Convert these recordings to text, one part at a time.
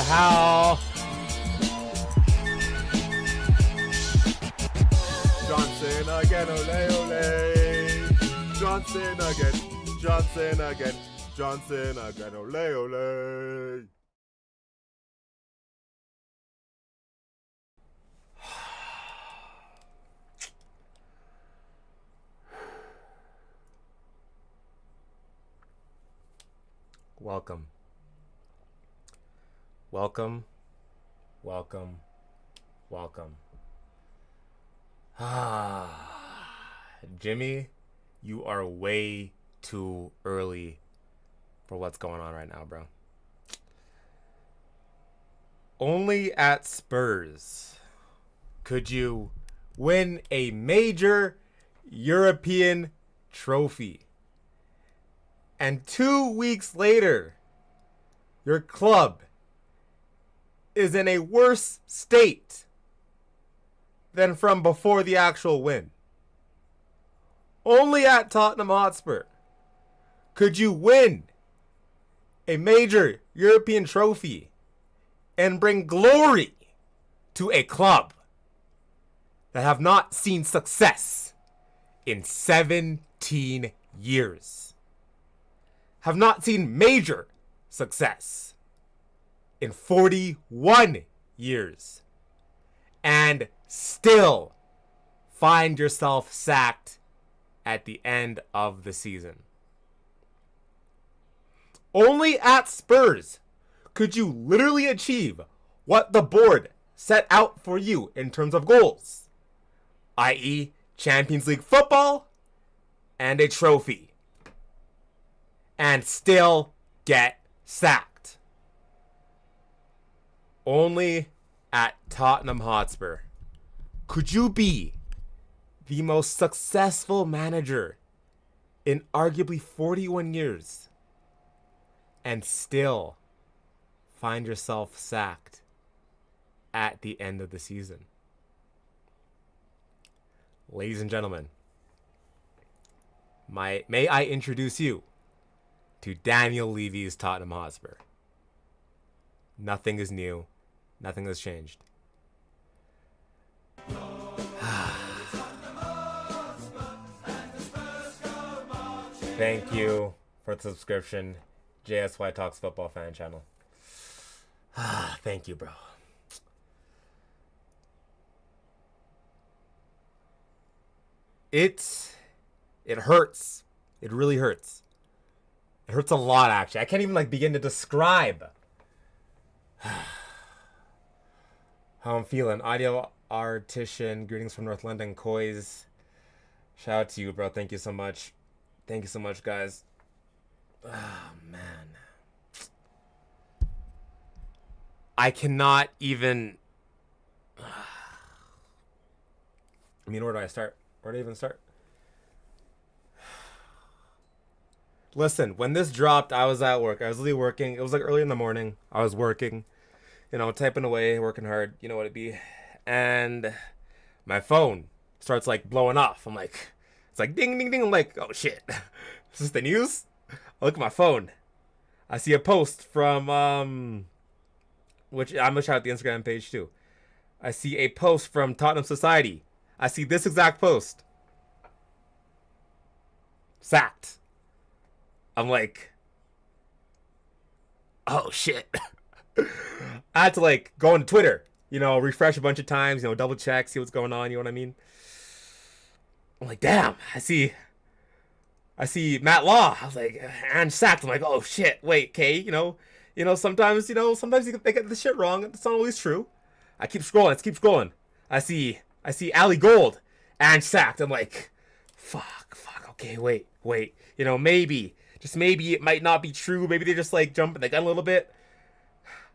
how. Johnson again, ole ole. Johnson again, Johnson again, Johnson again, ole ole. Welcome. Welcome. Welcome. Welcome. Jimmy, you are way too early for what's going on right now, bro. Only at Spurs could you win a major European trophy. And 2 weeks later, your club is in a worse state than from before the actual win. Only at Tottenham Hotspur could you win a major European trophy and bring glory to a club that have not seen success in 17 years. Have not seen major success in 41 years. And still find yourself sacked at the end of the season. Only at Spurs could you literally achieve what the board set out for you in terms of goals, i.e. Champions League football and a trophy, and still get sacked. Only at Tottenham Hotspur could you be the most successful manager in arguably 41 years and still find yourself sacked at the end of the season. Ladies and gentlemen, may I introduce you to Daniel Levy's Tottenham Hotspur. Nothing is new. Nothing has changed. Thank you for the subscription, JSY Talks Football Fan Channel. Thank you, bro. It hurts. It really hurts. It hurts a lot, actually. I can't even begin to describe how I'm feeling. Audio Artisan, greetings from North London, Coys. Shout out to you, bro. Thank you so much. Thank you so much, guys. Oh, man. I cannot even... I mean, where do I start? Where do I even start? Listen, when this dropped, I was at work. I was really working. It was early in the morning. I was working, typing away, working hard. You know what it be. And my phone starts blowing off. I'm like, it's like ding, ding, ding. I'm like, oh shit. Is this the news? I look at my phone. I see a post from, which I'm gonna shout out the Instagram page too. I see a post from Tottenham Society. I see this exact post. Sacked. I'm like, oh shit. I had to go on Twitter, refresh a bunch of times, double check, see what's going on, you know what I mean? I'm like, damn, I see Matt Law. I was like, and sacked. I'm like, oh shit, wait, Kay, sometimes they get the shit wrong. It's not always true. I keep scrolling. I see Ali Gold and sacked. I'm like, fuck, okay, wait. Just maybe it might not be true. Maybe they just jumping the gun a little bit.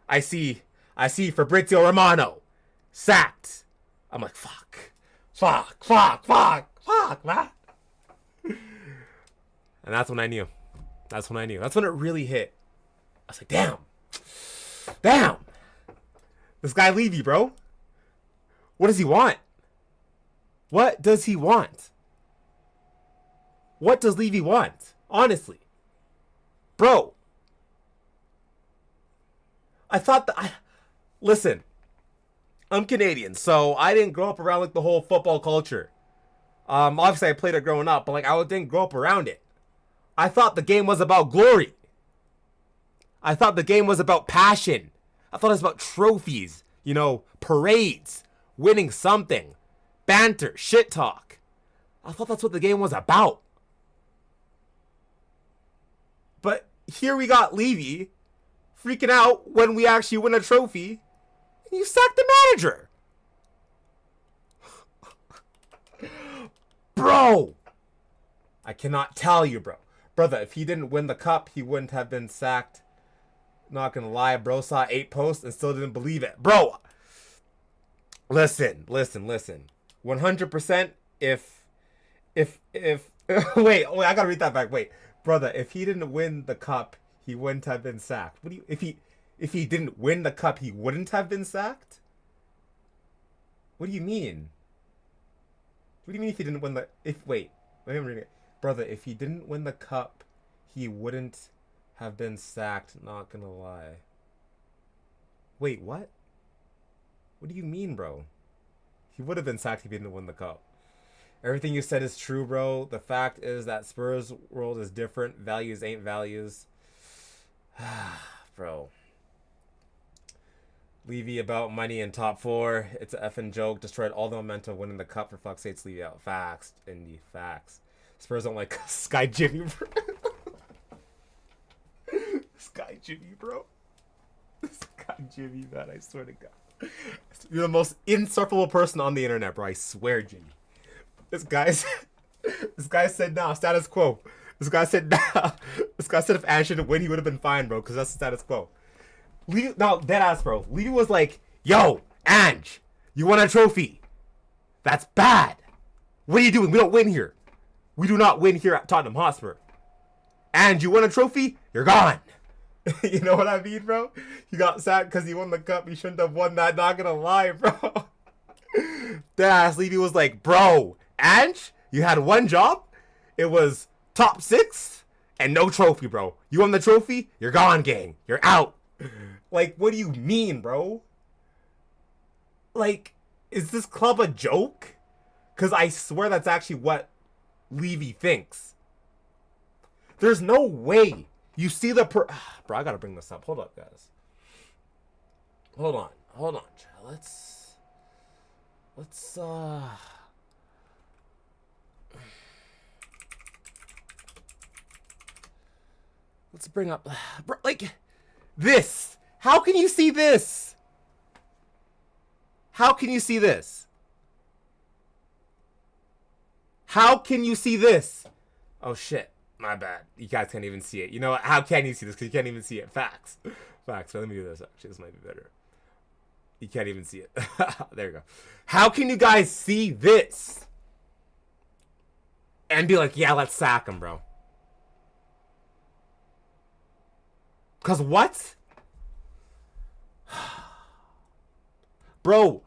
I see Fabrizio Romano sacked. I'm like, fuck, man. And that's when I knew. That's when it really hit. I was like, damn. This guy Levy, bro. What does he want? What does Levy want? Honestly. Bro. I thought that. Listen, I'm Canadian, so I didn't grow up around like the whole football culture. Obviously I played it growing up, but like I didn't grow up around it. I thought the game was about glory. I thought the game was about passion. I thought it was about trophies, you know, parades, winning something, banter, shit talk. I thought that's what the game was about. But here we got Levy freaking out when we actually win a trophy, and you sack the manager. Bro! I cannot tell you, bro. Brother, if he didn't win the cup, he wouldn't have been sacked. Not gonna lie, bro saw 8 posts and still didn't believe it. Bro! Listen. 100% if wait, I gotta read that back. Wait. Brother, if he didn't win the cup, he wouldn't have been sacked. What do you if he didn't win the cup, he wouldn't have been sacked? What do you mean? What do you mean if he didn't win the wait, I'm reading it. Brother, if he didn't win the cup, he wouldn't have been sacked, not gonna lie. Wait, what? What do you mean, bro? He would have been sacked if he didn't win the cup. Everything you said is true, bro. The fact is that Spurs world is different. Values ain't values. Bro. Levy about money in top 4. It's a effing joke. Destroyed all the momentum winning the cup. For fuck's sake, Levy out. Facts. Indy. Facts. Spurs don't like Sky Jimmy, bro. Sky Jimmy, bro. Sky Jimmy, man. I swear to God. You're the most insufferable person on the internet, bro. I swear, Jimmy. This guy said, nah, status quo. This guy said, nah. This guy said if Ange didn't win, he would have been fine, bro, because that's the status quo. No, dead ass, bro. Levy was like, yo, Ange, you won a trophy. That's bad. What are you doing? We don't win here. We do not win here at Tottenham Hotspur. Ange, you won a trophy? You're gone. You know what I mean, bro? He got sacked because he won the cup. He shouldn't have won that. Not gonna lie, bro. Dead ass Levy was like, bro, Ange, you had one job. It was top 6 and no trophy, bro. You won the trophy, you're gone, gang. You're out. Like, what do you mean, bro? Like, is this club a joke? Because I swear that's actually what Levy thinks. There's no way. You see the bro, I gotta bring this up. Hold up, guys. Hold on. Let's bring up, bro, like, this. How can you see this? How can you see this? How can you see this? Oh, shit. My bad. You guys can't even see it. You know what? How can you see this? Because you can't even see it. Facts. Facts. Let me do this, actually. This might be better. You can't even see it. There you go. How can you guys see this? And be like, yeah, let's sack him, bro. Because what? Bro,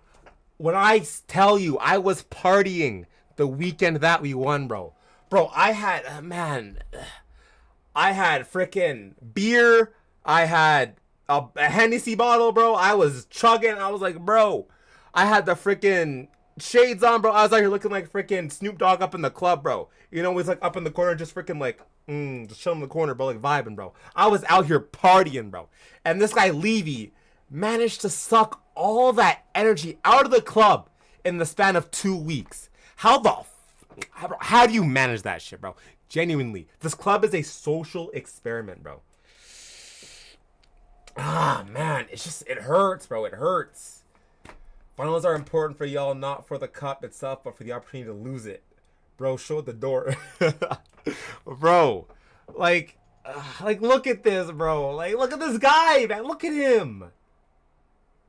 when I tell you I was partying the weekend that we won, bro. Bro, I had, I had freaking beer. I had a Hennessy bottle, bro. I was chugging. I was like, bro, I had the freaking shades on, bro. I was out here looking like freaking Snoop Dogg up in the club, bro. You know, he's like up in the corner, just freaking like, just chilling in the corner, bro, like vibing, bro. I was out here partying, bro. And this guy, Levy, managed to suck all that energy out of the club in the span of 2 weeks. How do you manage that shit, bro? Genuinely. This club is a social experiment, bro. Ah, man. It hurts, bro. It hurts. Finals are important for y'all, not for the cup itself, but for the opportunity to lose it. Bro, show the door. Bro, like, look at this, bro. Like, look at this guy, man. Look at him.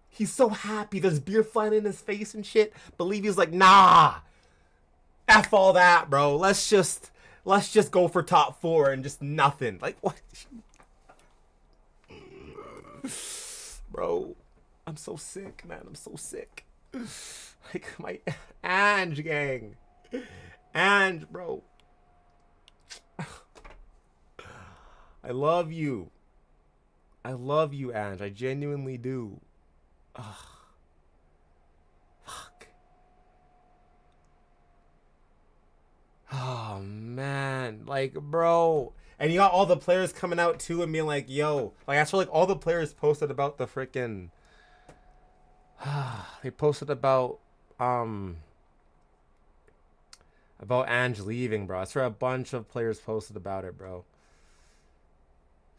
He's so happy. There's beer flying in his face and shit. Believe he's like, nah. F all that, bro. Let's just go for top 4 and just nothing. Like, what? Bro, I'm so sick, man. I'm so sick. Like, my Ange gang. Ange, bro. I love you. I love you, Ange. I genuinely do. Ugh. Fuck. Oh, man. Like, bro. And you got all the players coming out, too, and being like, yo. Like, I saw, like, all the players posted about the freaking... they posted about Ange leaving, bro. I swear a bunch of players posted about it, bro.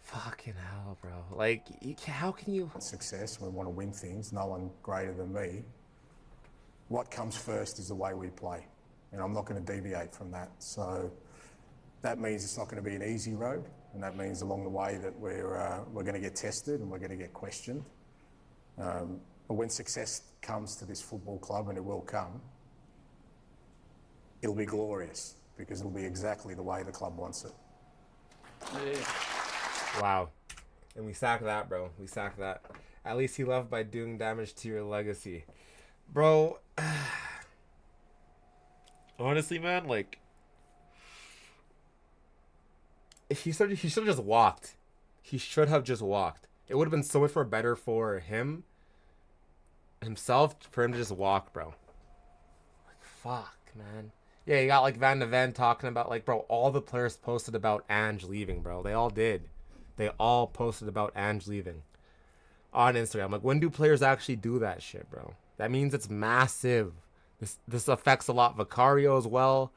Fucking hell, bro. Like, how can you... Success, we want to win things, no one greater than me. What comes first is the way we play. And I'm not going to deviate from that. So that means it's not going to be an easy road. And that means along the way that we're going to get tested and we're going to get questioned. But when success comes to this football club, and it will come, it'll be glorious because it'll be exactly the way the club wants it. Yeah. Wow. And we sacked that, bro. We sacked that. At least he left by doing damage to your legacy. Bro. Honestly, man, like... He should have just walked. He should have just walked. It would have been so much more better for him, himself, for him to just walk, bro. Like, fuck, man. Yeah, you got, like, Van de Ven talking about, like, bro, all the players posted about Ange leaving, bro. They all did. They all posted about Ange leaving on Instagram. Like, when do players actually do that shit, bro? That means it's massive. This affects a lot Vicario as well.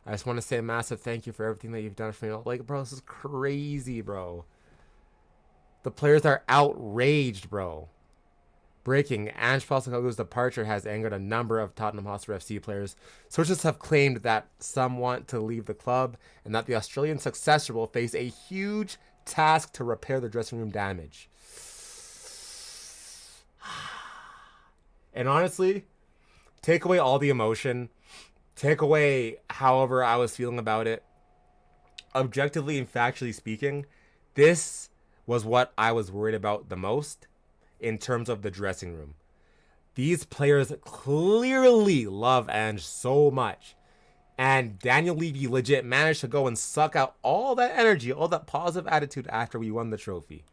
I just want to say a massive thank you for everything that you've done for me. Like, bro, this is crazy, bro. The players are outraged, bro. Breaking: Ange Postecoglou's departure has angered a number of Tottenham Hotspur FC players. Sources have claimed that some want to leave the club and that the Australian successor will face a huge task to repair the dressing room damage. And honestly, take away all the emotion, take away however I was feeling about it. Objectively and factually speaking, this was what I was worried about the most in terms of the dressing room. These players clearly love Ange so much. And Daniel Levy legit managed to go and suck out all that energy, all that positive attitude after we won the trophy.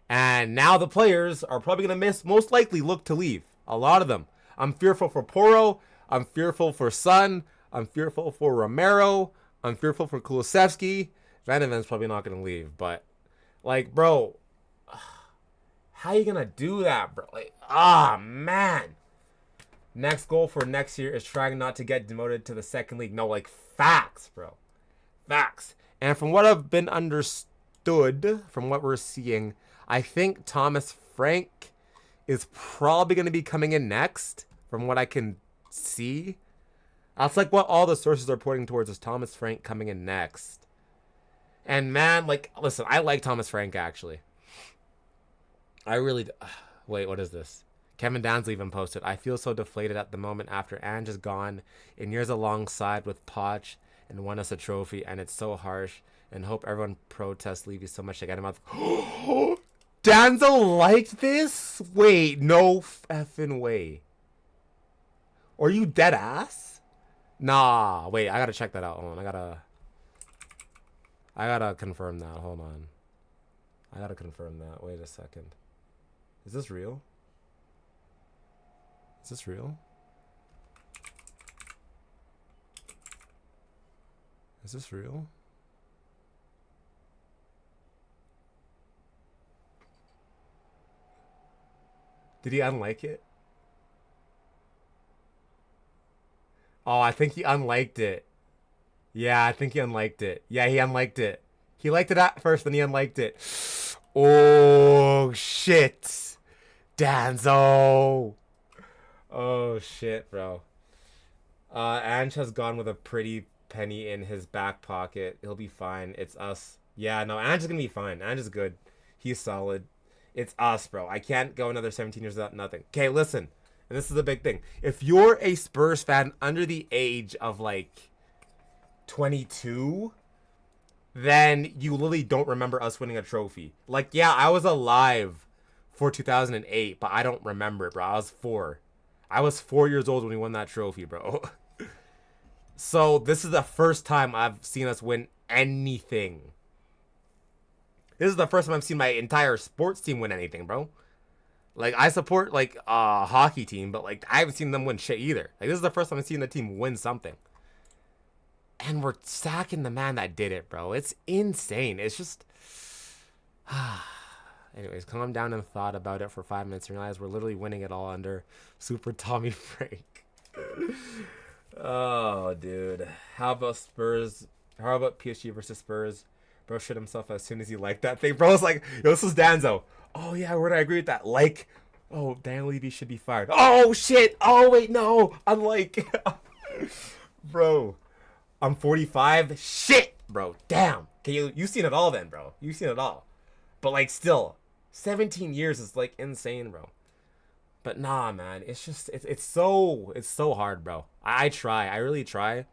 And now the players are probably going to most likely look to leave. A lot of them. I'm fearful for Porro. I'm fearful for Son. I'm fearful for Romero. I'm fearful for Kulusevski. Van de Ven's probably not going to leave. But, like, bro, how you going to do that, bro? Like, man. Next goal for next year is trying not to get demoted to the second league. No, like, facts, bro. Facts. And from what I've been understood, from what we're seeing, I think Thomas Frank is probably going to be coming in next, from what I can see. That's like what all the sources are pointing towards, is Thomas Frank coming in next. And man, like, listen, I like Thomas Frank, actually. I really... Wait, what is this? Kevin Dansley even posted, I feel so deflated at the moment after Ange is gone in years alongside with Poch and won us a trophy, and it's so harsh, and hope everyone protests Levy so much to get him out. Danzo liked this? Wait, no effing way. Are you dead ass? Nah, wait, I gotta check that out. Hold on, I gotta confirm that. Hold on. I gotta confirm that. Wait a second. Is this real? Is this real? Is this real? Did he unlike it? Oh, I think he unliked it. Yeah, I think he unliked it. Yeah, he unliked it. He liked it at first, then he unliked it. Oh, shit. Danzo. Oh, shit, bro. Ange has gone with a pretty penny in his back pocket. He'll be fine. It's us. Yeah, no, Ange is going to be fine. Ange is good. He's solid. It's us, bro. I can't go another 17 years without nothing. Okay, listen. And this is the big thing. If you're a Spurs fan under the age of, like, 22, then you literally don't remember us winning a trophy. Like, yeah, I was alive for 2008, but I don't remember it, bro. I was 4. I was 4 years old when we won that trophy, bro. So this is the first time I've seen us win anything. This is the first time I've seen my entire sports team win anything, bro. Like, I support, like, a hockey team, but, like, I haven't seen them win shit either. Like, this is the first time I've seen the team win something. And we're sacking the man that did it, bro. It's insane. It's just... Anyways, calm down and thought about it for 5 minutes and realize we're literally winning it all under Super Tommy Frank. Oh, dude. How about Spurs? How about PSG versus Spurs? Bro shit himself as soon as he liked that thing. Bro was like, yo, this is Danzo. Oh, yeah, where do I agree with that? Like, oh, Dan Levy should be fired. Oh, shit. Oh, wait, no. Unlike. Bro, I'm 45. Shit, bro. Damn. Okay, you've seen it all then, bro. You've seen it all. But, like, still, 17 years is, like, insane, bro. But nah, man, it's just it's so hard, bro. I try, I really try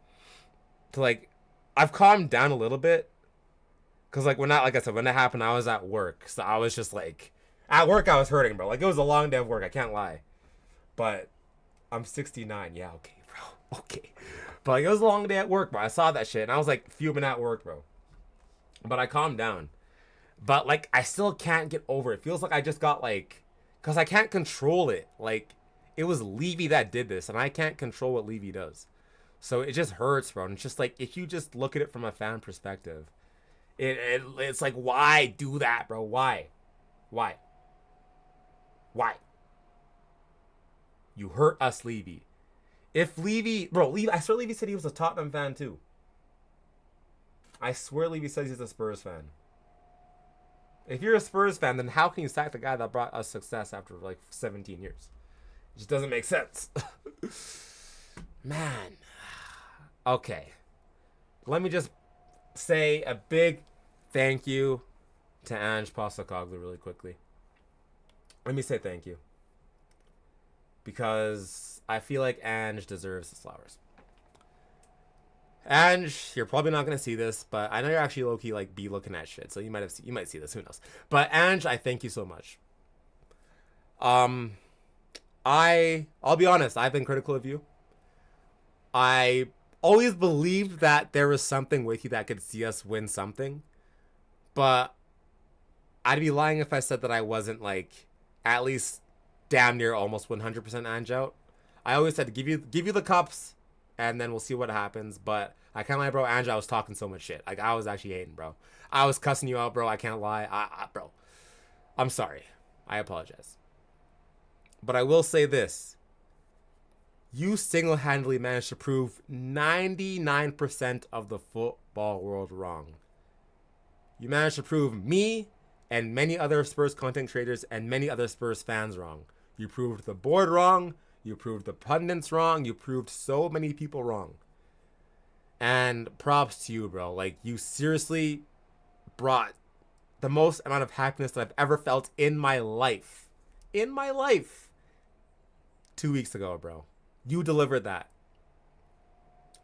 to, like, I've calmed down a little bit, cause like when like I said, when that happened, I was at work, so I was just like, at work I was hurting, bro. Like, it was a long day of work, I can't lie. But I'm 69, yeah, okay, bro, okay. But like, it was a long day at work, bro. I saw that shit and I was like fuming at work, bro. But I calmed down. But like, I still can't get over it. It feels like I just got like, because I can't control it. Like, it was Levy that did this, and I can't control what Levy does. So it just hurts, bro. And it's just like, if you just look at it from a fan perspective, it's like, why do that, bro? Why? Why? Why? You hurt us, Levy. If Levy, bro, Levy, I swear Levy said he was a Tottenham fan too. I swear Levy says he's a Spurs fan. If you're a Spurs fan, then how can you sack the guy that brought us success after like 17 years? It just doesn't make sense. Man. Okay. Let me just say a big thank you to Ange Postecoglou really quickly. Let me say thank you. Because I feel like Ange deserves his flowers. Ange, you're probably not gonna see this, but I know you're actually low-key like be looking at shit, so you might see this. Who knows? But Ange, I thank you so much. I'll be honest. I've been critical of you. I always believed that there was something with you that could see us win something, but I'd be lying if I said that I wasn't like at least damn near almost 100% Ange out. I always said give you the cups, and then we'll see what happens. But I can't lie, bro. Ange, I was talking so much shit. Like, I was actually hating, bro. I was cussing you out, bro. I can't lie. Bro, I'm sorry. I apologize. But I will say this. You single-handedly managed to prove 99% of the football world wrong. You managed to prove me and many other Spurs content creators and many other Spurs fans wrong. You proved the board wrong. You proved the pundits wrong. You proved so many people wrong. And props to you, bro. Like, you seriously brought the most amount of happiness that I've ever felt in my life. In my life. 2 weeks ago, bro. You delivered that.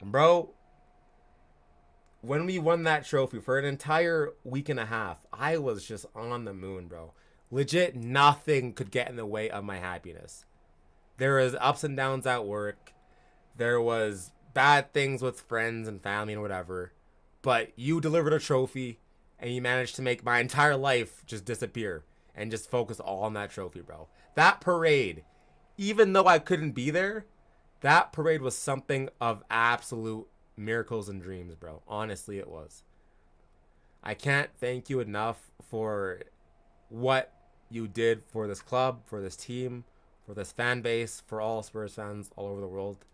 Bro, when we won that trophy for an entire week and a half, I was just on the moon, bro. Legit, nothing could get in the way of my happiness. There was ups and downs at work. There was bad things with friends and family and whatever. But you delivered a trophy, and you managed to make my entire life just disappear and just focus all on that trophy, bro. That parade, even though I couldn't be there, that parade was something of absolute miracles and dreams, bro. Honestly, it was. I can't thank you enough for what you did for this club, for this team, for this fan base, for all Spurs fans all over the world.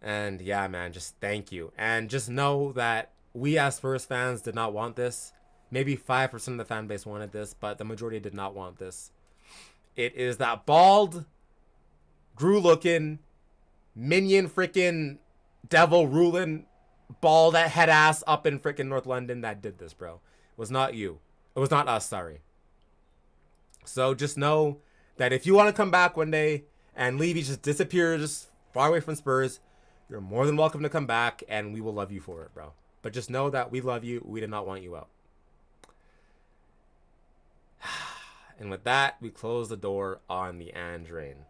And yeah, man, just thank you. And just know that we as Spurs fans did not want this. Maybe 5% of the fan base wanted this, but the majority did not want this. It is that bald, Gru-looking, minion freaking devil ruling, bald head ass up in freaking North London that did this, bro. It was not you. It was not us, sorry. So just know that if you want to come back one day and Levy just disappears far away from Spurs, you're more than welcome to come back and we will love you for it, bro. But just know that we love you. We did not want you out. And with that, we close the door on the Ange reign.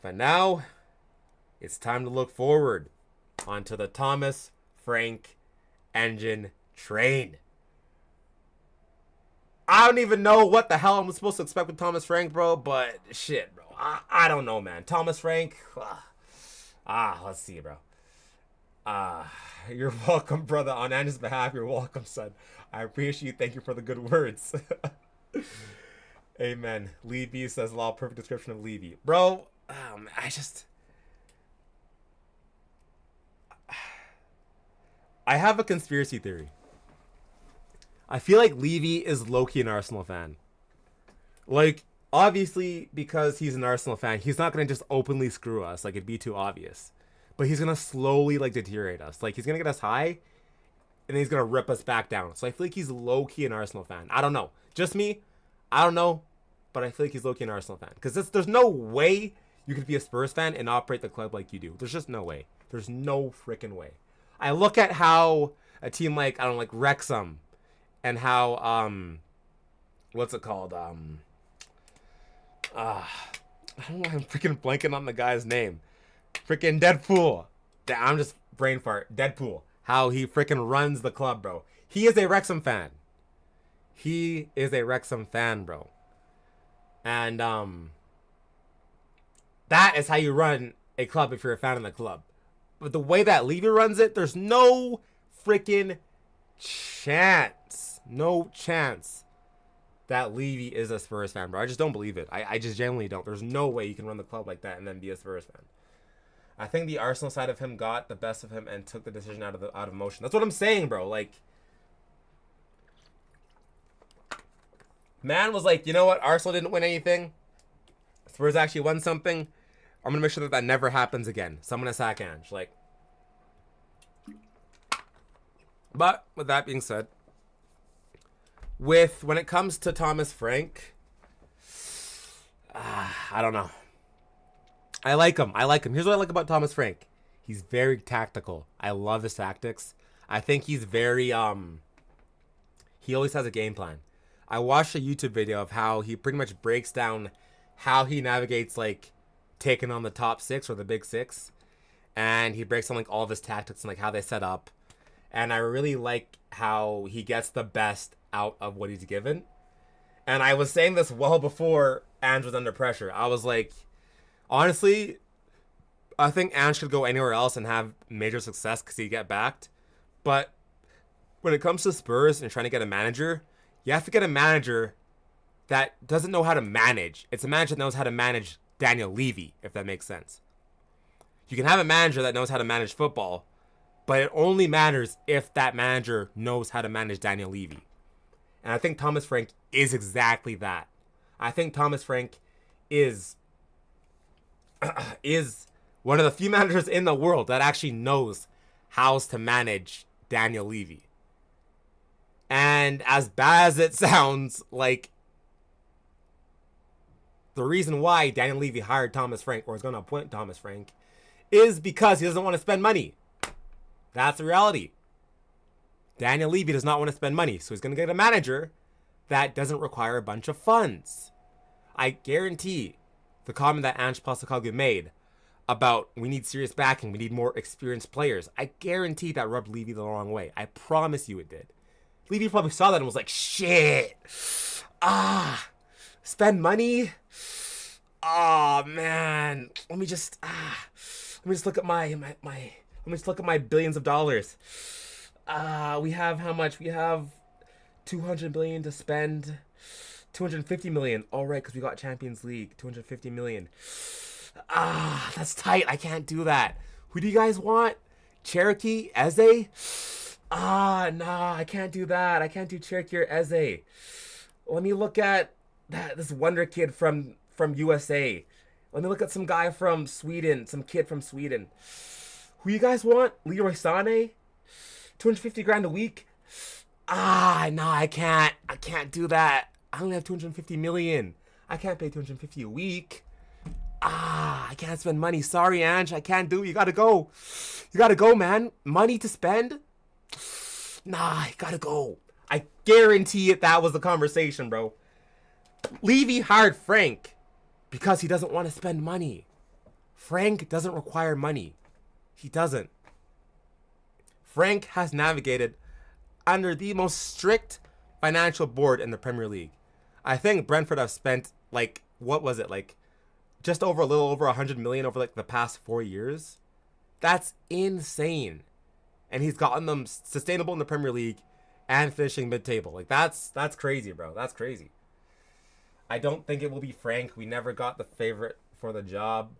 But now, it's time to look forward onto the Thomas Frank engine Train. I don't even know what the hell I'm supposed to expect with Thomas Frank, bro. But shit, bro. I don't know, man. Thomas Frank. Let's see, bro. You're welcome, brother. On Ange's behalf, you're welcome, son. I appreciate you. Thank you for the good words. Amen. Levy says law. Perfect description of Levy, bro. I have a conspiracy theory. I feel like Levy is low-key an Arsenal fan. Like, obviously, because he's an Arsenal fan, he's not going to just openly screw us. Like, it'd be too obvious. But he's going to slowly, like, deteriorate us. Like, he's going to get us high, and then he's going to rip us back down. So I feel like he's low-key an Arsenal fan. I don't know. Just me? I don't know. But I feel like he's low-key an Arsenal fan. Because there's no way you could be a Spurs fan and operate the club like you do. There's just no way. There's no freaking way. I look at how a team like, I don't know, like Wrexham, and how, what's it called? I don't know, I'm freaking blanking on the guy's name. Freaking Deadpool. I'm just brain fart. Deadpool. How he freaking runs the club, bro. He is a Wrexham fan. He is a Wrexham fan, bro. And, that is how you run a club if you're a fan of the club. But the way that Levy runs it, there's no freaking chance. No chance that Levy is a Spurs fan, bro. I just don't believe it. I just genuinely don't. There's no way you can run the club like that and then be a Spurs fan. I think the Arsenal side of him got the best of him and took the decision out of motion. That's what I'm saying, bro. Like, man was like, you know what? Arsenal didn't win anything. Spurs actually won something. I'm going to make sure that that never happens again. So I'm going to sack Ange. Like, but with that being said, when it comes to Thomas Frank, I don't know. I like him. Here's what I like about Thomas Frank. He's very tactical. I love his tactics. I think he's very, he always has a game plan. I watched a YouTube video of how he pretty much breaks down how he navigates, like, taking on the top six or the big six. And he breaks down, like, all of his tactics and, like, how they set up. And I really like how he gets the best out of what he's given. And I was saying this well before Ange was under pressure. I was like, honestly, I think Ange could go anywhere else and have major success because he'd get backed. But when it comes to Spurs and trying to get a manager, you have to get a manager that doesn't know how to manage. It's a manager that knows how to manage Daniel Levy, if that makes sense. You can have a manager that knows how to manage football, but it only matters if that manager knows how to manage Daniel Levy. And I think Thomas Frank is exactly that. I think Thomas Frank is one of the few managers in the world that actually knows how to manage Daniel Levy. And as bad as it sounds, like, the reason why Daniel Levy hired Thomas Frank, or is going to appoint Thomas Frank, is because he doesn't want to spend money. That's the reality. Daniel Levy does not want to spend money, so he's going to get a manager that doesn't require a bunch of funds. I guarantee the comment that Ange POSTECOGLOU made about we need serious backing, we need more experienced players, I guarantee that rubbed Levy the wrong way. I promise you it did. Levy probably saw that and was like, shit. Spend money? Oh, man. Let me just look at my billions of dollars. We have how much? We have 200 million to spend. 250 million. All right, because we got Champions League. 250 million. That's tight. I can't do that. Who do you guys want? Cherokee? Eze? Nah, I can't do that. I can't do Cherokee or Eze. Let me look at this wonder kid from USA. Let me look at some guy from Sweden, some kid from Sweden. Who you guys want? Leroy Sané? 250 grand a week? Nah, I can't do that. I only have 250 million. I can't pay 250 a week. I can't spend money. Sorry, Ange, I can't do it. You gotta go. You gotta go, man. Money to spend? Nah, you gotta go. I guarantee it that was the conversation, bro. Levy hired Frank because he doesn't want to spend money. Frank doesn't require money. He doesn't. Frank has navigated under the most strict financial board in the Premier League. I think Brentford have spent like, what was it, like just over a little over 100 million over like the past 4 years. That's insane. And he's gotten them sustainable in the Premier League and finishing mid-table. Like that's crazy, bro. That's crazy. I don't think it will be Frank. We never got the favorite for the job.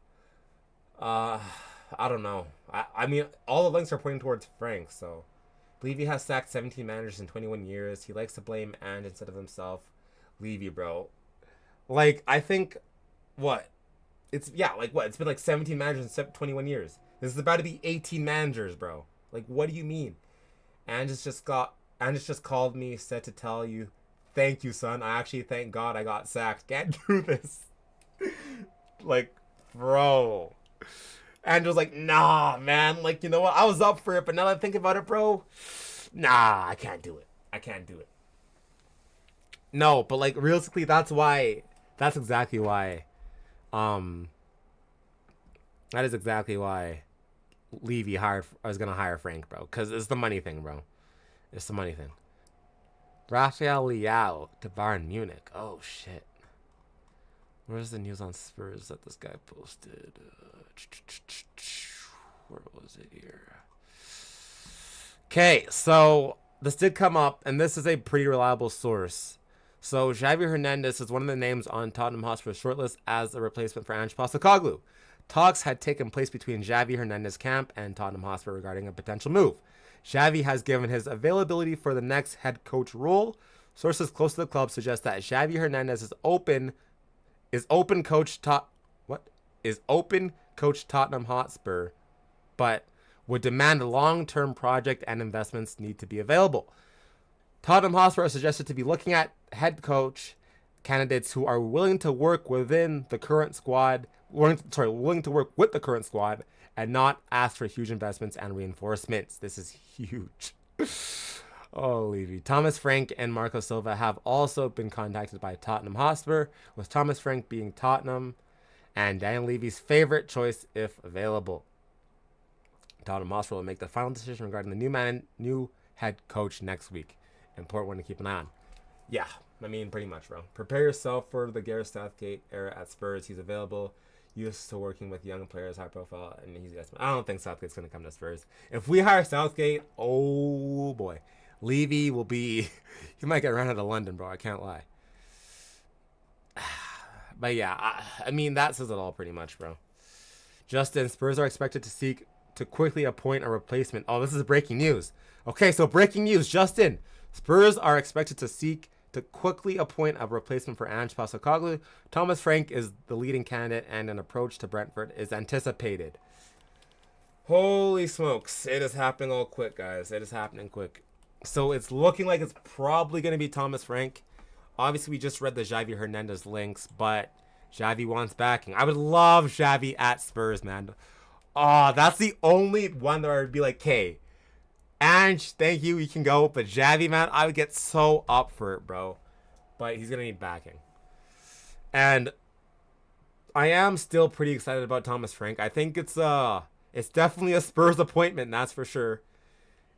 I don't know. I mean, all the links are pointing towards Frank, so Levy has sacked 17 managers in 21 years. He likes to blame Ange instead of himself. Levy, bro. Like, I think, what? It's, yeah, like what? It's been like 17 managers in 21 years. This is about to be 18 managers, bro. Like, what do you mean? Ange just called me, said to tell you, thank you, son. I actually thank God I got sacked. Can't do this. Like, bro. And was like, nah, man. Like, you know what? I was up for it, but now that I think about it, bro, nah, I can't do it. I can't do it. No, but like realistically, that's exactly why. That is exactly why Levy was gonna hire Frank, bro. Cause it's the money thing, bro. It's the money thing. Rafael Leao to Bayern Munich. Oh shit. Where's the news on Spurs that this guy posted? Where was it here? Okay, so this did come up, and this is a pretty reliable source. So Xavi Hernandez is one of the names on Tottenham Hotspur's shortlist as a replacement for Ange Postecoglou. Talks had taken place between Xavi Hernandez camp and Tottenham Hotspur regarding a potential move. Xavi has given his availability for the next head coach role. Sources close to the club suggest that Xavi Hernandez is open coach Tottenham Hotspur, but would demand a long-term project and investments need to be available. Tottenham Hotspur is suggested to be looking at head coach candidates who are willing to work within the current squad, willing to work with the current squad and not ask for huge investments and reinforcements. This is huge. Oh, Levy. Thomas Frank and Marco Silva have also been contacted by Tottenham Hotspur, with Thomas Frank being Tottenham and Daniel Levy's favorite choice if available. Tottenham Hotspur will make the final decision regarding the new head coach next week. Important one to keep an eye on. Yeah, I mean, pretty much, bro. Prepare yourself for the Gareth Southgate era at Spurs. He's available, used to working with young players, high profile, and he's. I don't think Southgate's going to come to Spurs. If we hire Southgate, oh boy, Levy will be. He might get run out of London, bro. I can't lie. But yeah, I mean, that says it all pretty much, bro. Justin, Spurs are expected to seek to quickly appoint a replacement. Oh, this is breaking news. Okay, so breaking news, Justin. Spurs are expected to seek to quickly appoint a replacement for Ange Postecoglou. Thomas Frank is the leading candidate, and an approach to Brentford is anticipated. Holy smokes. It is happening all quick, guys. It is happening quick. So it's looking like it's probably going to be Thomas Frank. Obviously, we just read the Xavi Hernandez links, but Xavi wants backing. I would love Xavi at Spurs, man. Oh, that's the only one that I would be like, okay, Ange, thank you, you can go. But Xavi, man, I would get so up for it, bro. But he's going to need backing. And I am still pretty excited about Thomas Frank. I think it's definitely a Spurs appointment, that's for sure.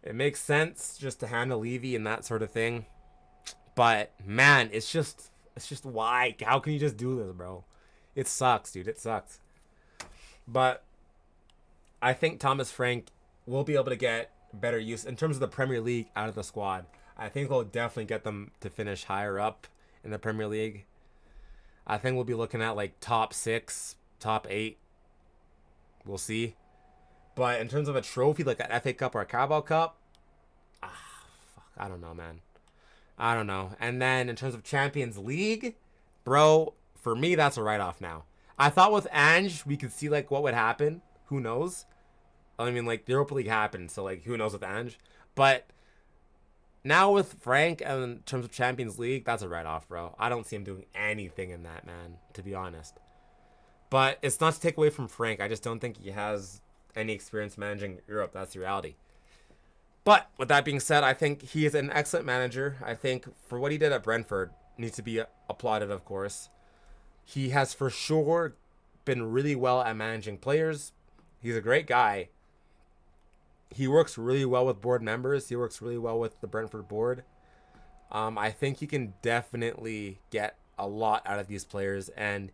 It makes sense just to handle Levy and that sort of thing. But, man, it's just why? How can you just do this, bro? It sucks, dude. It sucks. But I think Thomas Frank will be able to get better use in terms of the Premier League out of the squad. I think they'll definitely get them to finish higher up in the Premier League. I think we'll be looking at like top 6, top 8. We'll see. But in terms of a trophy like an FA Cup or a Carabao Cup, I don't know, man. I don't know. And then in terms of Champions League, bro, for me, that's a write-off now. I thought with Ange, we could see like what would happen. Who knows? I mean, like, the Europa League happened, so, like, who knows with Ange? But now with Frank, and in terms of Champions League, that's a write-off, bro. I don't see him doing anything in that, man, to be honest. But it's not to take away from Frank. I just don't think he has any experience managing Europe. That's the reality. But with that being said, I think he is an excellent manager. I think for what he did at Brentford, needs to be applauded, of course. He has for sure been really well at managing players. He's a great guy. He works really well with board members. He works really well with the Brentford board. I think he can definitely get a lot out of these players. And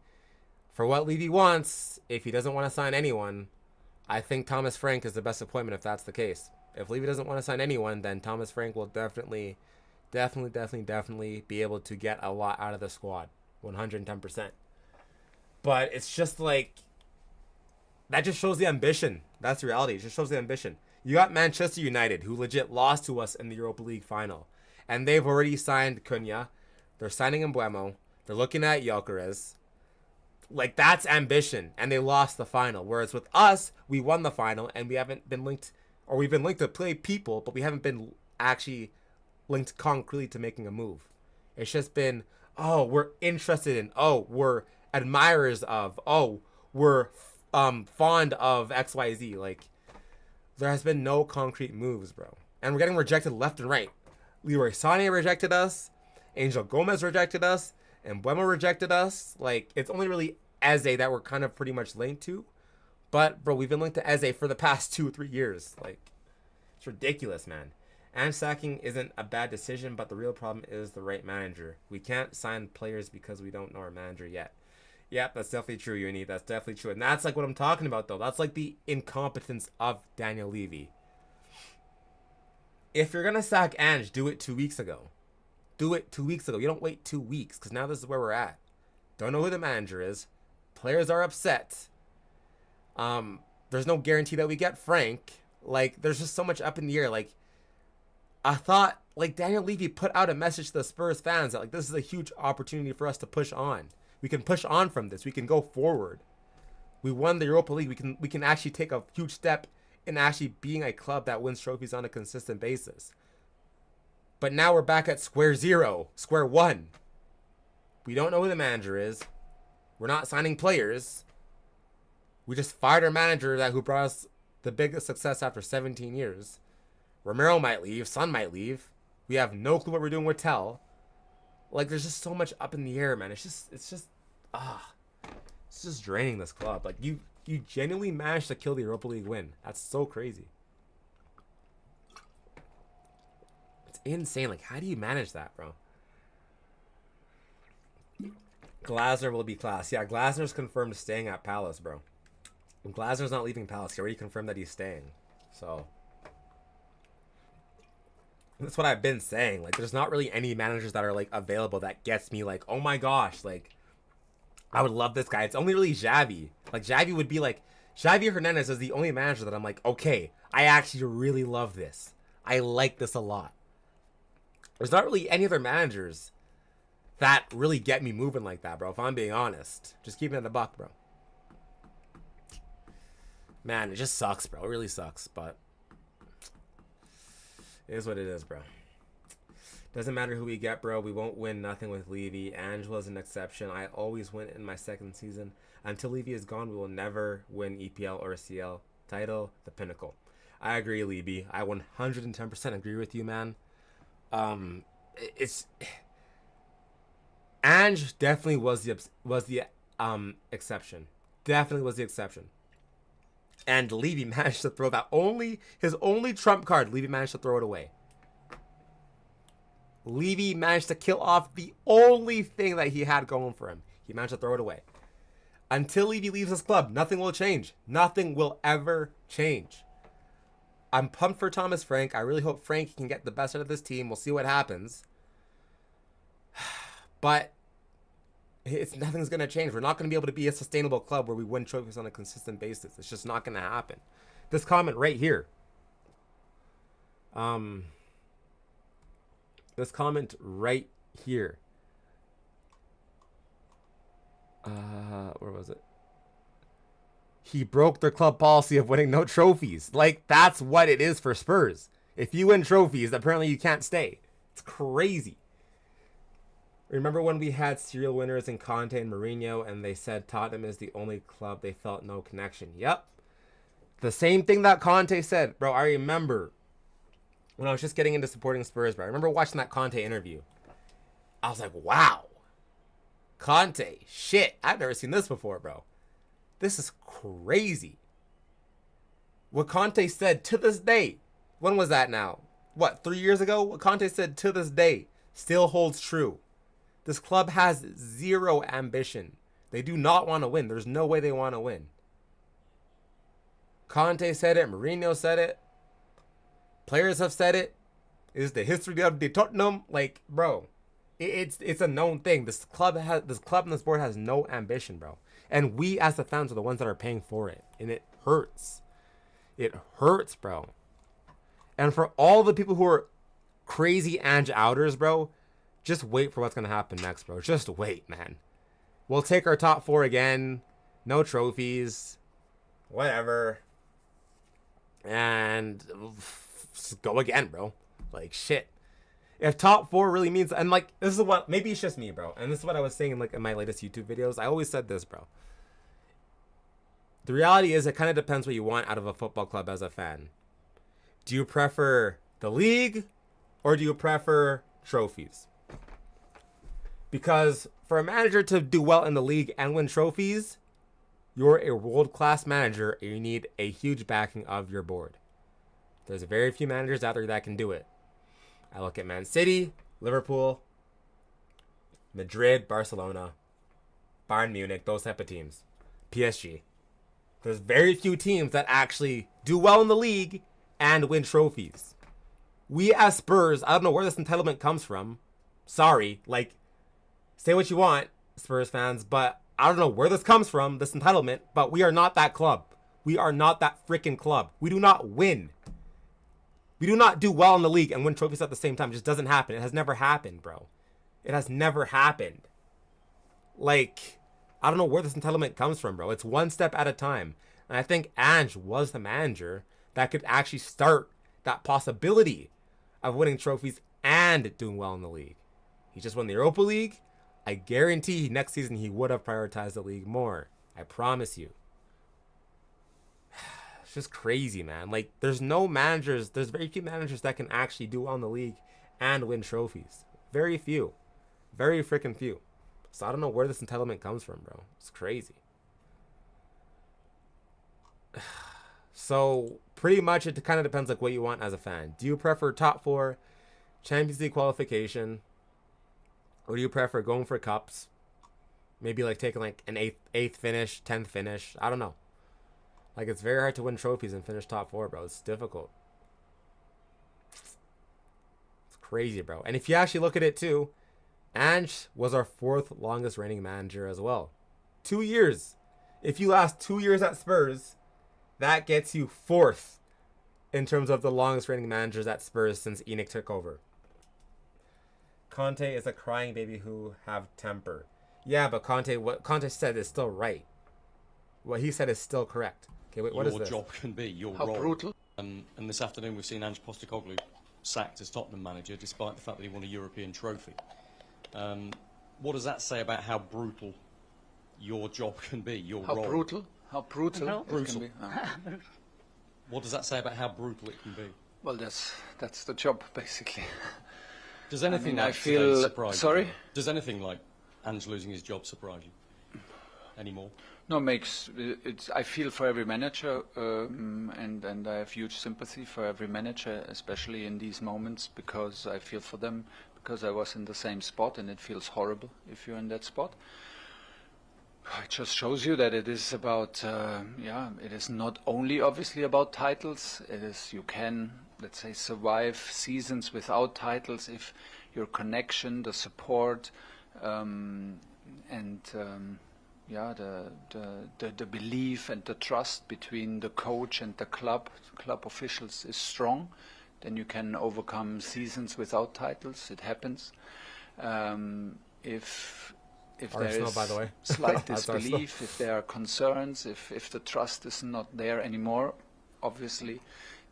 for what Levy wants, if he doesn't want to sign anyone, I think Thomas Frank is the best appointment if that's the case. If Levy doesn't want to sign anyone, then Thomas Frank will definitely be able to get a lot out of the squad. 110%. But it's just like, that just shows the ambition. That's the reality. It just shows the ambition. You got Manchester United, who legit lost to us in the Europa League final. And they've already signed Cunha. They're signing Mbuemo. They're looking at Gyökeres. Like, that's ambition. And they lost the final. Whereas with us, we won the final and we haven't been linked, or we've been linked to play people, but we haven't been actually linked concretely to making a move. It's just been, oh, we're interested in, oh, we're admirers of, oh, we're fond of XYZ. Like, there has been no concrete moves, bro. And we're getting rejected left and right. Leroy Sané rejected us. Angel Gomez rejected us. And Mbuemo rejected us. Like, it's only really Eze that we're kind of pretty much linked to. But, bro, we've been linked to Eze for the past 2 or 3 years. Like, it's ridiculous, man. And sacking isn't a bad decision, but the real problem is the right manager. We can't sign players because we don't know our manager yet. Yep, that's definitely true, Uni. That's definitely true. And that's like what I'm talking about, though. That's like the incompetence of Daniel Levy. If you're going to sack Ange, do it 2 weeks ago. Do it 2 weeks ago. You don't wait 2 weeks, because now this is where we're at. Don't know who the manager is. Players are upset. There's no guarantee that we get Frank. Like, there's just so much up in the air. Like, I thought, like, Daniel Levy put out a message to the Spurs fans that, like, this is a huge opportunity for us to push on. We can push on from this. We can go forward. We won the Europa League. We can actually take a huge step in actually being a club that wins trophies on a consistent basis. But now we're back at square one. We don't know who the manager is. We're not signing players. We just fired our manager who brought us the biggest success after 17 years. Romero might leave. Son might leave. We have no clue what we're doing with Tell. Like, there's just so much up in the air, man. It's just draining this club. Like, you genuinely managed to kill the Europa League win. That's so crazy. It's insane. Like, how do you manage that, bro? Glasner will be class. Yeah, Glasner's confirmed staying at Palace, bro. Glasner's not leaving Palace. He already confirmed that he's staying. So, that's what I've been saying. Like, there's not really any managers that are, like, available that gets me, like, oh my gosh, like, I would love this guy. It's only really Xavi. Like, Xavi would be, like, Xavi Hernandez is the only manager that I'm like, okay, I actually really love this. I like this a lot. There's not really any other managers that really get me moving like that, bro, if I'm being honest. Just keeping it a buck, bro. Man, it just sucks, bro. It really sucks, but it is what it is, bro. Doesn't matter who we get, bro. We won't win nothing with Levy. Ange was an exception. I always win in my second season. Until Levy is gone, we will never win EPL or CL title, the pinnacle. I agree, Levy. I 110% agree with you, man. It's Ange definitely was the exception. Definitely was the exception. And Levy managed to throw his only trump card. Levy managed to throw it away. Levy managed to kill off the only thing that he had going for him. He managed to throw it away. Until Levy leaves his club, nothing will change. Nothing will ever change. I'm pumped for Thomas Frank. I really hope Frank can get the best out of this team. We'll see what happens. But nothing's going to change. We're not going to be able to be a sustainable club where we win trophies on a consistent basis. It's just not going to happen. This comment right here. This comment right here. Where was it? He broke their club policy of winning no trophies. Like, that's what it is for Spurs. If you win trophies, apparently you can't stay. It's crazy. Remember when we had serial winners in Conte and Mourinho, and they said Tottenham is the only club they felt no connection? Yep. The same thing that Conte said. Bro, I remember when I was just getting into supporting Spurs, bro. I remember watching that Conte interview. I was like, wow. Conte, shit. I've never seen this before, bro. This is crazy. What Conte said to this day, when was that now? What, 3 years ago? What Conte said to this day still holds true. This club has zero ambition. They do not want to win. There's no way they want to win. Conte said it. Mourinho said it. Players have said it. It's the history of the Tottenham. Like, bro, it's a known thing. This club and this board has no ambition, bro. And we as the fans are the ones that are paying for it. And it hurts. It hurts, bro. And for all the people who are crazy Ange outers, bro, just wait for what's going to happen next, bro. Just wait, man. We'll take our top 4 again. No trophies. Whatever. And just go again, bro. Like, shit. If top 4 really means... And, like, this is what... Maybe it's just me, bro. And this is what I was saying, like, in my latest YouTube videos. I always said this, bro. The reality is it kind of depends what you want out of a football club as a fan. Do you prefer the league or do you prefer trophies? Because for a manager to do well in the league and win trophies, you're a world-class manager and you need a huge backing of your board. There's very few managers out there that can do it. I look at Man City, Liverpool, Madrid, Barcelona, Bayern Munich, those type of teams. PSG. There's very few teams that actually do well in the league and win trophies. We as Spurs, I don't know where this entitlement comes from. Sorry, like, say what you want, Spurs fans, but I don't know where this comes from, this entitlement, but we are not that club. We are not that freaking club. We do not win. We do not do well in the league and win trophies at the same time. It just doesn't happen. It has never happened, bro. It has never happened. Like, I don't know where this entitlement comes from, bro. It's one step at a time. And I think Ange was the manager that could actually start that possibility of winning trophies and doing well in the league. He just won the Europa League. I guarantee next season he would have prioritized the league more. I promise you. It's just crazy, man. Like, there's very few managers that can actually do well in the league and win trophies. Very few. Very freaking few. So I don't know where this entitlement comes from, bro. It's crazy. So pretty much it kind of depends like what you want as a fan. Do you prefer top 4, Champions League qualification, or do you prefer going for cups? Maybe like taking like an eighth finish, 10th finish. I don't know. Like, it's very hard to win trophies and finish top 4, bro. It's difficult. It's crazy, bro. And if you actually look at it too, Ange was our 4th longest reigning manager as well. 2 years. If you last 2 years at Spurs, that gets you 4th in terms of the longest reigning managers at Spurs since Enoch took over. Conte is a crying baby who have temper. Yeah, but what Conte said is still right. What he said is still correct. Okay, wait, what is this? Your job can be, your How role. brutal. And this afternoon we've seen Ange Postecoglou sacked as Tottenham manager despite the fact that he won a European trophy. What does that say about how brutal your job can be, your How role? brutal? How brutal? How it brutal. can be. What does that say about how brutal it can be? Well, that's the job, basically. Does anything I like today feel... surprise Sorry? you? Does anything like Ange losing his job surprise you anymore? No, I feel for every manager, and I have huge sympathy for every manager, especially in these moments, because I feel for them, because I was in the same spot, and it feels horrible if you're in that spot. It just shows you that it is about, it is not only obviously about titles. It is, you can, let's say, survive seasons without titles if your connection, the support, the belief and the trust between the coach and the club officials is strong. Then you can overcome seasons without titles. It happens. If there Arsenal, is by the way. slight That's Arsenal. disbelief, if there are concerns, if the trust is not there anymore, obviously,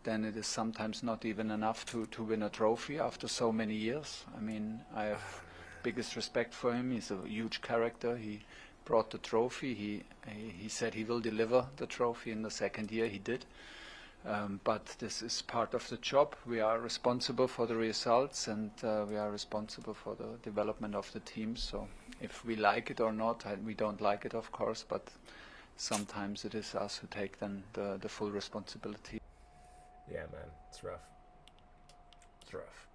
then it is sometimes not even enough to win a trophy after so many years. I mean, I have biggest respect for him. He's a huge character. He brought the trophy. He said he will deliver the trophy in the second year. He did. But this is part of the job. We are responsible for the results, and we are responsible for the development of the team. So if we like it or not, and we don't like it, of course, but sometimes it is us who take then the full responsibility. Yeah, man, it's rough. It's rough.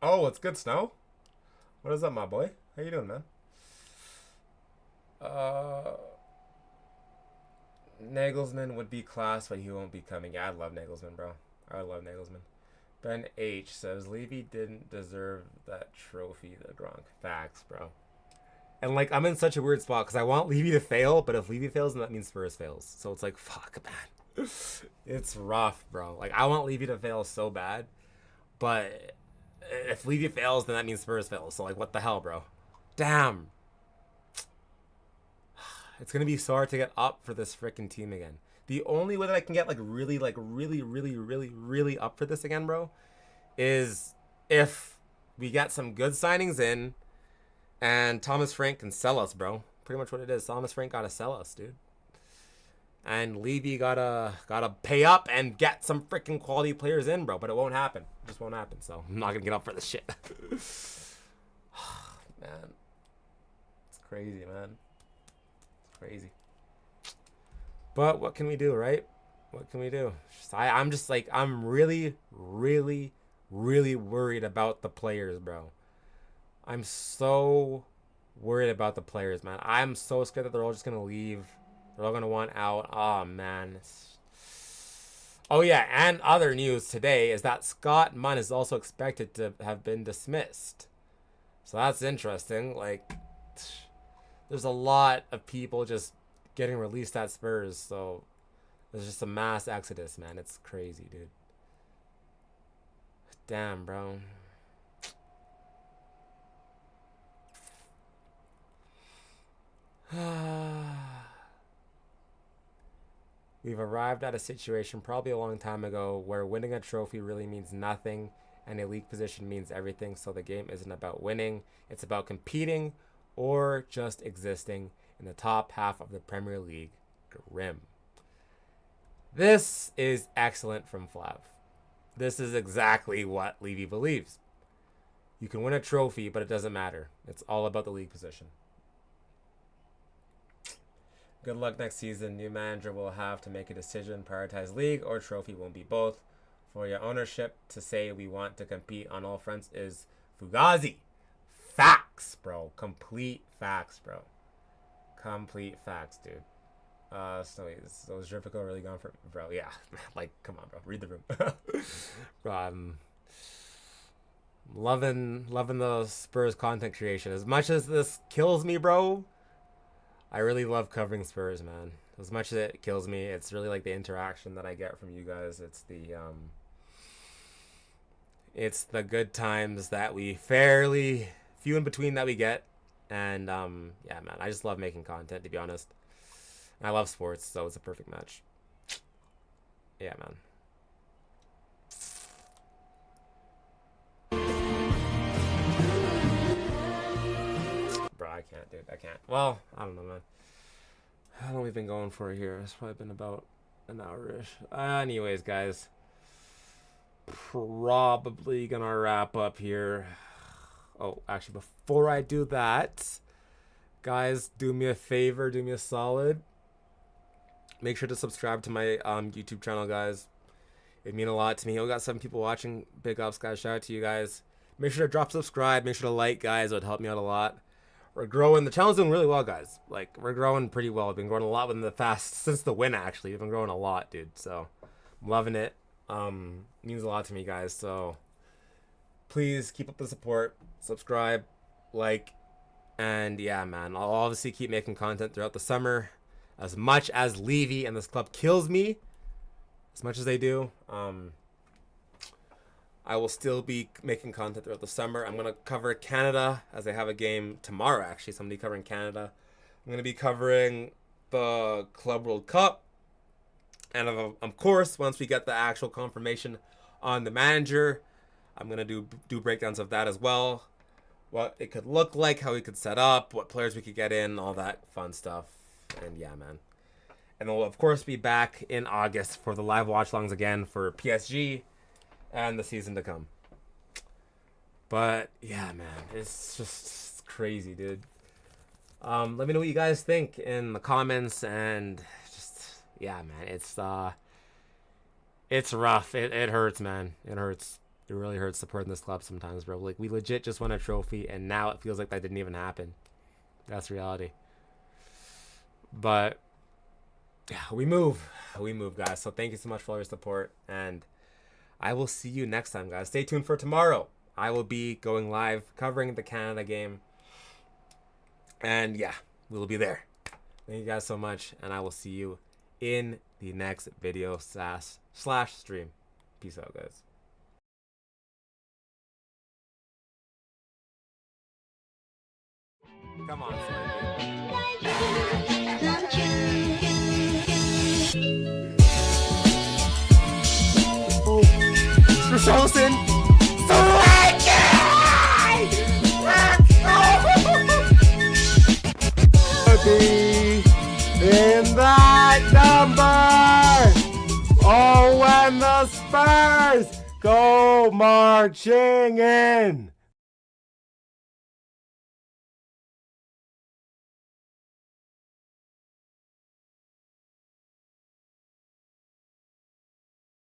Oh, what's good, Snow? What is up, my boy? How you doing, man? Nagelsmann would be class, but he won't be coming. Yeah, I love Nagelsmann, bro. I love Nagelsmann. Ben H says Levy didn't deserve that trophy, the Gronk. Facts, bro. And like, I'm in such a weird spot because I want Levy to fail, but if Levy fails, then that means Spurs fails. So it's like, fuck, man. It's rough, bro. Like, I want Levy to fail so bad, but if Levy fails, then that means Spurs fails. So like, what the hell, bro? Damn. It's gonna be so hard to get up for this freaking team again. The only way that I can get really up for this again, bro, is if we get some good signings in and Thomas Frank can sell us, bro. Pretty much what it is. Thomas Frank gotta sell us, dude. And Levy gotta pay up and get some freaking quality players in, bro. But it won't happen. It just won't happen. So I'm not gonna get up for this shit. Man. It's crazy, man. Crazy. But what can we do, right? What can we do? I'm just like, I'm really worried about the players, bro. I'm so worried about the players, man. I'm so scared that they're all just gonna leave. They're all gonna want out. Oh man. Oh yeah, and other news today is that Scott Munn is also expected to have been dismissed. So that's interesting. Like, there's a lot of people just getting released at Spurs, so there's just a mass exodus, man. It's crazy, dude. Damn, bro. We've arrived at a situation probably a long time ago where winning a trophy really means nothing and a league position means everything, so the game isn't about winning, it's about competing or just existing in the top half of the Premier League. Grim. This is excellent from Flav. This is exactly what Levy believes. You can win a trophy, but it doesn't matter. It's all about the league position. Good luck next season. New manager will have to make a decision. Prioritize league or trophy, won't be both. For your ownership to say we want to compete on all fronts is Fugazi. Facts, bro. Complete facts, bro. Complete facts, dude. So is Dripico really gone for, bro? Yeah, like, come on, bro. Read the room. Bro, I'm loving the Spurs content creation. As much as this kills me, bro, I really love covering Spurs, man. As much as it kills me, it's really like the interaction that I get from you guys. It's the good times that we fairly few in between that we get. And yeah, man, I just love making content, to be honest. And I love sports, so it's a perfect match. Yeah, man. Bro, I can't, dude. I can't. Well, I don't know, man. How long have we been going for here? It's probably been about an hour-ish. Anyways, guys. Probably gonna wrap up here. Oh, actually, before I do that, guys, do me a favor, do me a solid. Make sure to subscribe to my YouTube channel, guys. It means a lot to me. We got 7 people watching. Big ups, guys. Shout out to you guys. Make sure to drop subscribe. Make sure to like, guys. It would help me out a lot. We're growing. The channel's doing really well, guys. Like, we're growing pretty well. We've been growing a lot within the since the win, actually. We've been growing a lot, dude. So, I'm loving it. Means a lot to me, guys. So, please keep up the support. Subscribe, like, and yeah, man. I'll obviously keep making content throughout the summer. As much as Levy and this club kills me, as much as they do, I will still be making content throughout the summer. I'm going to cover Canada as they have a game tomorrow, actually. Somebody covering Canada. I'm going to be covering the Club World Cup. And of course, once we get the actual confirmation on the manager, I'm going to do breakdowns of that as well. What it could look like, how we could set up, what players we could get in, all that fun stuff. And yeah, man. And we'll, of course, be back in August for the live watch-alongs again for PSG and the season to come. But yeah, man, it's just crazy, dude. Let me know what you guys think in the comments, and just yeah, man, it's rough. It hurts, man. It hurts. It really hurts supporting this club sometimes, bro. Like, we legit just won a trophy, and now it feels like that didn't even happen. That's reality. But yeah, we move, guys. So thank you so much for all your support, and I will see you next time, guys. Stay tuned for tomorrow. I will be going live covering the Canada game, and yeah, we will be there. Thank you guys so much, and I will see you in the next video slash stream. Peace out, guys. Come on, Richarlison. In that number. Oh, when the Spurs go marching in.